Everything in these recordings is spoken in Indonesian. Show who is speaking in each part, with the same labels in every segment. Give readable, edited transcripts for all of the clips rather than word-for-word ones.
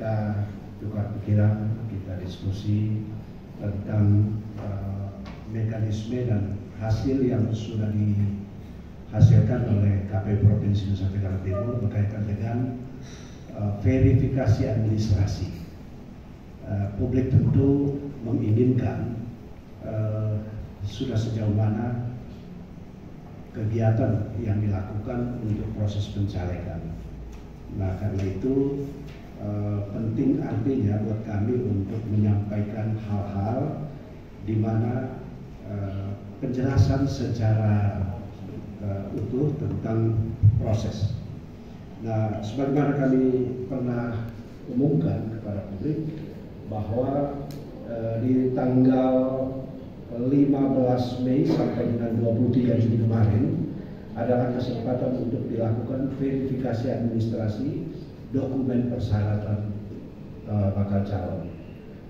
Speaker 1: kita tukar pikiran, kita diskusi tentang mekanisme dan hasil yang sudah dihasilkan oleh KPU Provinsi Nusa Tenggara Timur berkaitan dengan verifikasi administrasi. Publik tentu menginginkan sudah sejauh mana kegiatan yang dilakukan untuk proses pencalekan. Nah, karena itu penting artinya buat kami untuk menyampaikan hal-hal di mana penjelasan secara utuh tentang proses. Nah, sebagaimana kami pernah umumkan kepada publik bahwa di tanggal 15 Mei sampai dengan 23 Juni kemarin adalah kesempatan untuk dilakukan verifikasi administrasi dokumen persyaratan bakal calon,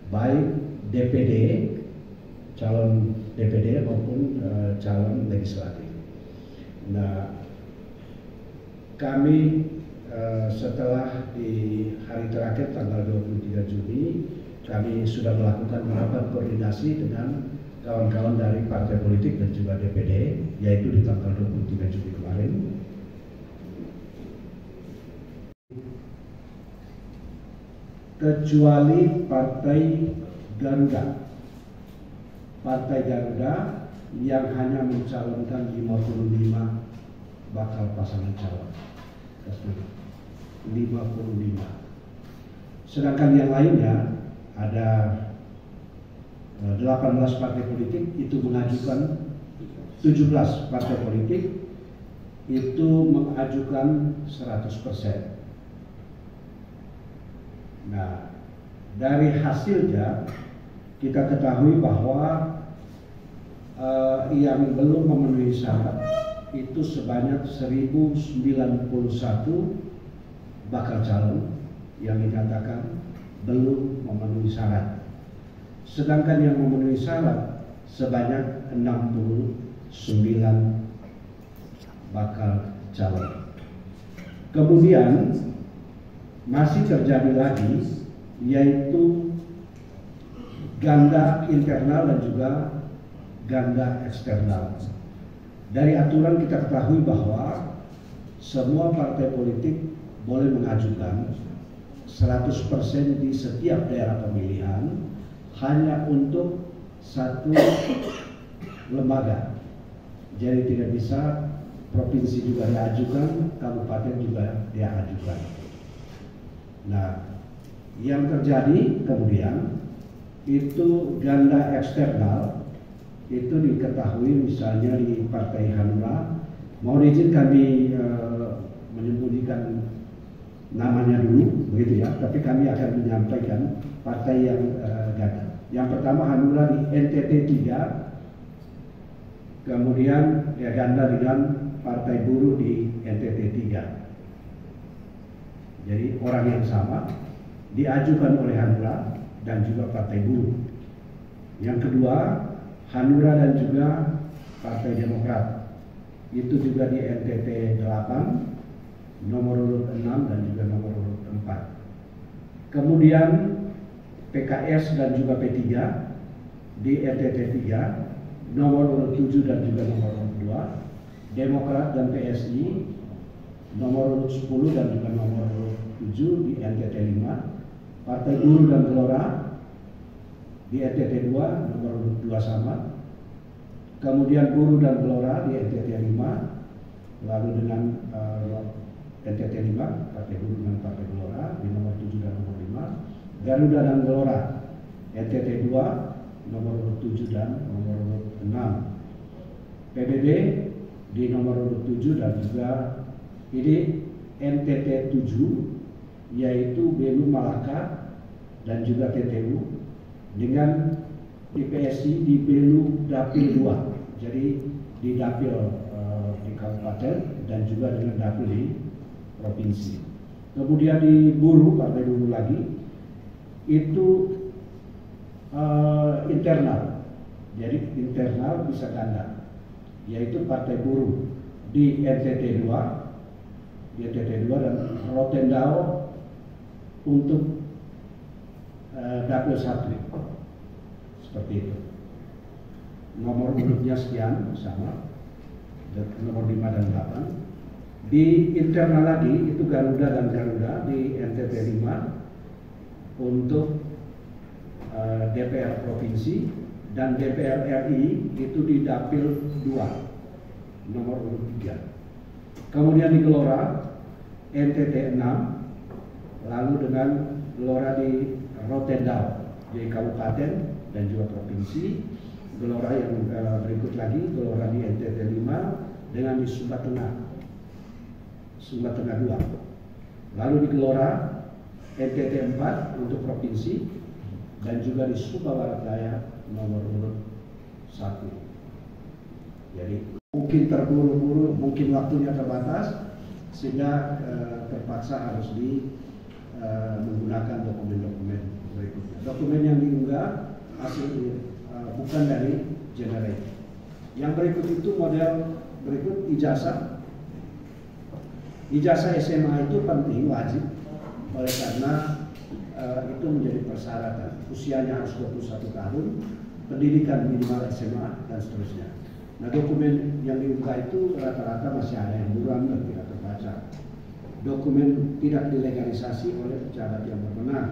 Speaker 1: baik DPD, calon DPD maupun calon legislatif. Nah, kami setelah di hari terakhir tanggal 23 Juni kami sudah melakukan rapat koordinasi dengan kawan-kawan dari partai politik dan juga DPD, yaitu di tanggal 23 Juni kemarin. Kecuali Partai Garuda. Partai Garuda yang hanya mencalonkan 55 bakal pasangan calon. 55. Sedangkan yang lainnya ada 18 partai politik itu mengajukan, 17 partai politik itu mengajukan 100%. Nah, dari hasilnya kita ketahui bahwa yang belum memenuhi syarat itu sebanyak 1091 bakal calon yang dinyatakan belum memenuhi syarat. Sedangkan yang memenuhi syarat sebanyak 69 bakal calon. Kemudian masih terjadi lagi yaitu ganda internal dan juga ganda eksternal. Dari aturan kita ketahui bahwa semua partai politik boleh mengajukan 100% di setiap daerah pemilihan hanya untuk satu lembaga. Jadi tidak bisa provinsi juga diajukan, kabupaten juga diajukan. Nah, yang terjadi kemudian itu ganda eksternal itu diketahui misalnya di Partai Hanura. Mohon izin kami menyembunyikan namanya dulu, begitu ya. Tapi kami akan menyampaikan partai yang ganda. Yang pertama Hanura di NTT 3, kemudian ya ganda dengan Partai Buruh di NTT 3. Jadi orang yang sama diajukan oleh Hanura dan juga Partai Buruh. Yang kedua Hanura dan juga Partai Demokrat itu juga di NTT 8, nomor urut 6 dan juga nomor urut 4. Kemudian PKS dan juga P3 di NTT 3, nomor urut 7 dan juga nomor urut 2. Demokrat dan PSI nomor urut 10 dan juga nomor urut 7 di NTT 5. Partai Buruh dan Gelora di NTT 2 nomor urut 2 sama. Kemudian Buruh dan Gelora di NTT 5, lalu dengan NTT 5 Partai Buruh dan Partai Gelora di nomor 7 dan nomor 5. Garuda dan Gelora NTT 2 nomor urut 7 dan nomor urut 6. PBB di nomor urut 7 dan juga ini NTT 7 yaitu Belu Malaka dan juga TTU dengan PSI di Belu Dapil 2. Jadi di Dapil di kabupaten dan juga dengan Dapil di provinsi. Kemudian di Buruh, Partai Buruh lagi itu internal. Jadi internal bisa ganda, yaitu Partai Buruh di NTT 2 dan Rotendao untuk dapil 1 seperti itu. Nomor urutnya sekian sama, nomor 5 dan 8. Di internal lagi itu Garuda dan Garuda di NTT 5 untuk DPR Provinsi, dan DPR RI itu di Dapil 2 nomor urut 3. Kemudian di Gelora NTT 6, lalu dengan Gelora di Rotendao di Kabupaten dan juga Provinsi. Gelora yang berikut lagi, Gelora di NTT 5 dengan di Sumba Tengah 2. Lalu di Gelora NTT 4 untuk Provinsi, dan juga di Sumba Barat Daya nomor urut 1. Jadi mungkin terburu-buru, mungkin waktunya terbatas, sehingga terpaksa harus menggunakan dokumen-dokumen berikutnya. Dokumen yang diunggah hasil bukan dari generator. Yang berikut itu model berikut ijazah. Ijazah SMA itu penting, wajib, oleh karena itu menjadi persyaratan. Usianya harus 21 tahun, pendidikan minimal SMA, dan seterusnya. Nah, dokumen yang diunggah itu rata-rata masih ada yang buram dan tidak terbaca. Dokumen tidak dilegalisasi oleh pejabat yang berwenang.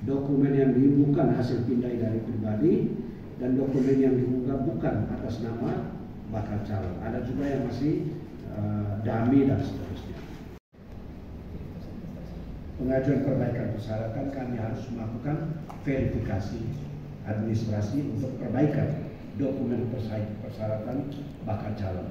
Speaker 1: Dokumen yang bukan hasil pindai dari pribadi, dan dokumen yang diunggah bukan atas nama bakal calon. Ada juga yang masih dummy dan seterusnya. Pengajuan perbaikan persyaratan, kami harus melakukan verifikasi administrasi untuk perbaikan dokumen persyaratan bakal calon.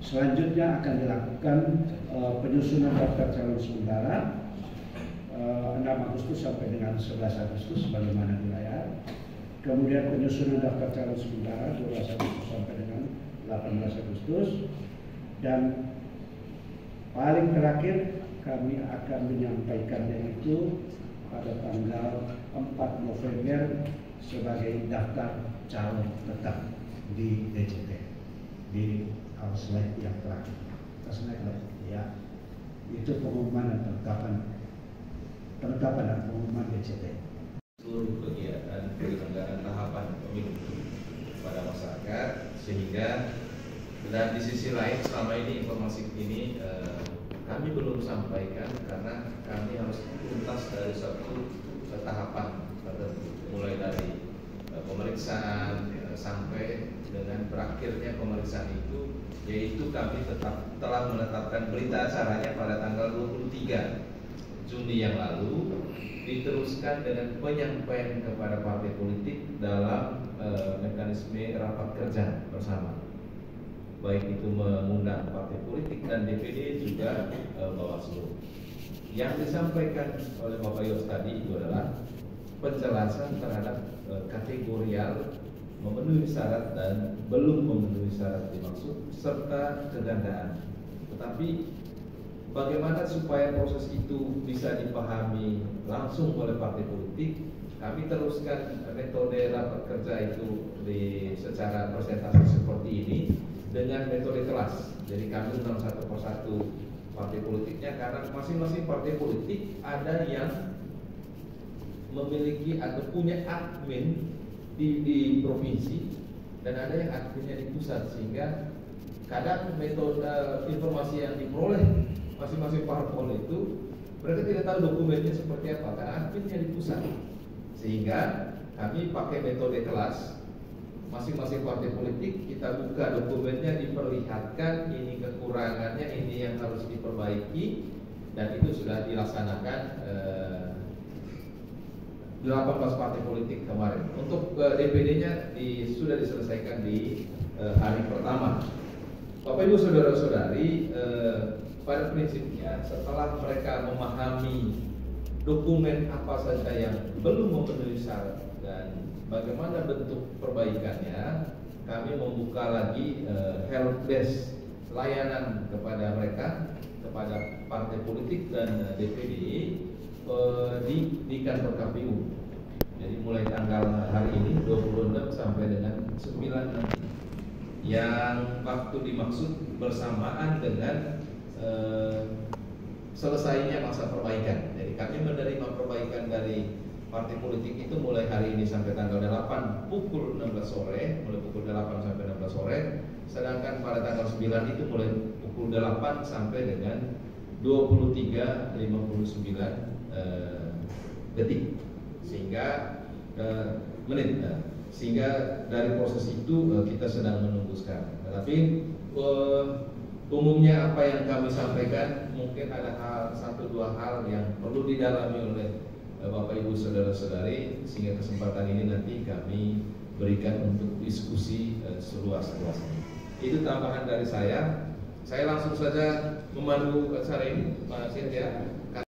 Speaker 1: Selanjutnya akan dilakukan penyusunan daftar calon sementara 6 Agustus sampai dengan 11 Agustus sebagaimana di layar. Kemudian penyusunan daftar calon sementara 12 Agustus sampai dengan 18 Agustus. Dan paling terakhir kami akan menyampaikannya itu pada tanggal 4 November sebagai daftar calon tetap di DJT, di slide yang terakhir. Ya, itu pengumuman dan penetapan dan pengumuman DJT.
Speaker 2: Seluruh kegiatan penyelenggaraan tahapan pemilu pada masyarakat, sehingga dan di sisi lain selama ini informasi ini kami belum sampaikan karena kami harus tuntas dari satu tahapan tertentu, mulai dari pemeriksaan sampai dengan berakhirnya pemeriksaan itu, yaitu kami telah menetapkan berita acaranya pada tanggal 23 Juni yang lalu, diteruskan dengan penyampaian kepada partai politik dalam mekanisme rapat kerja bersama, baik itu mengundang partai politik dan DPD juga Bawaslu. Yang disampaikan oleh Bapak Yos tadi itu adalah penjelasan terhadap kategorial memenuhi syarat dan belum memenuhi syarat dimaksud, serta kegandaan. Tetapi bagaimana supaya proses itu bisa dipahami langsung oleh partai politik, kami teruskan metode rapat kerja itu secara presentasi seperti ini dengan metode kelas. Jadi kami undang satu persatu partai politiknya, karena masing-masing partai politik ada yang memiliki atau punya admin di provinsi dan ada yang adminnya di pusat, sehingga kadang metode informasi yang diperoleh masing-masing parpol itu mereka tidak tahu dokumennya seperti apa karena adminnya di pusat, sehingga kami pakai metode kelas. Masing-masing partai politik kita buka dokumennya, diperlihatkan ini kekurangannya, ini yang harus diperbaiki, dan itu sudah dilaksanakan 18 partai politik kemarin. Untuk DPD-nya sudah diselesaikan di hari pertama. Bapak Ibu saudara-saudari, pada prinsipnya setelah mereka memahami dokumen apa saja yang belum memenuhi syarat dan bagaimana bentuk perbaikannya, kami membuka lagi help desk, layanan kepada mereka, kepada partai politik dan DPD di kantor KPU. Jadi mulai tanggal hari ini 26 sampai dengan 9 nanti. Yang waktu dimaksud bersamaan dengan selesainya masa perbaikan. Jadi kami menerima perbaikan dari partai politik itu mulai hari ini sampai tanggal 8 pukul 16 sore, mulai pukul 8 sampai 16 sore, sedangkan pada tanggal 9 itu mulai pukul 8 sampai dengan 23.59 detik, sehingga menit. Sehingga dari proses itu kita sedang menunggu sekarang. Tetapi umumnya apa yang kami sampaikan, mungkin ada satu dua hal yang perlu didalami oleh Bapak Ibu saudara-saudari, sehingga kesempatan ini nanti kami berikan untuk diskusi seluas-luasnya. Itu tambahan dari saya. Saya langsung saja memandu acara ini, Pak Sintia.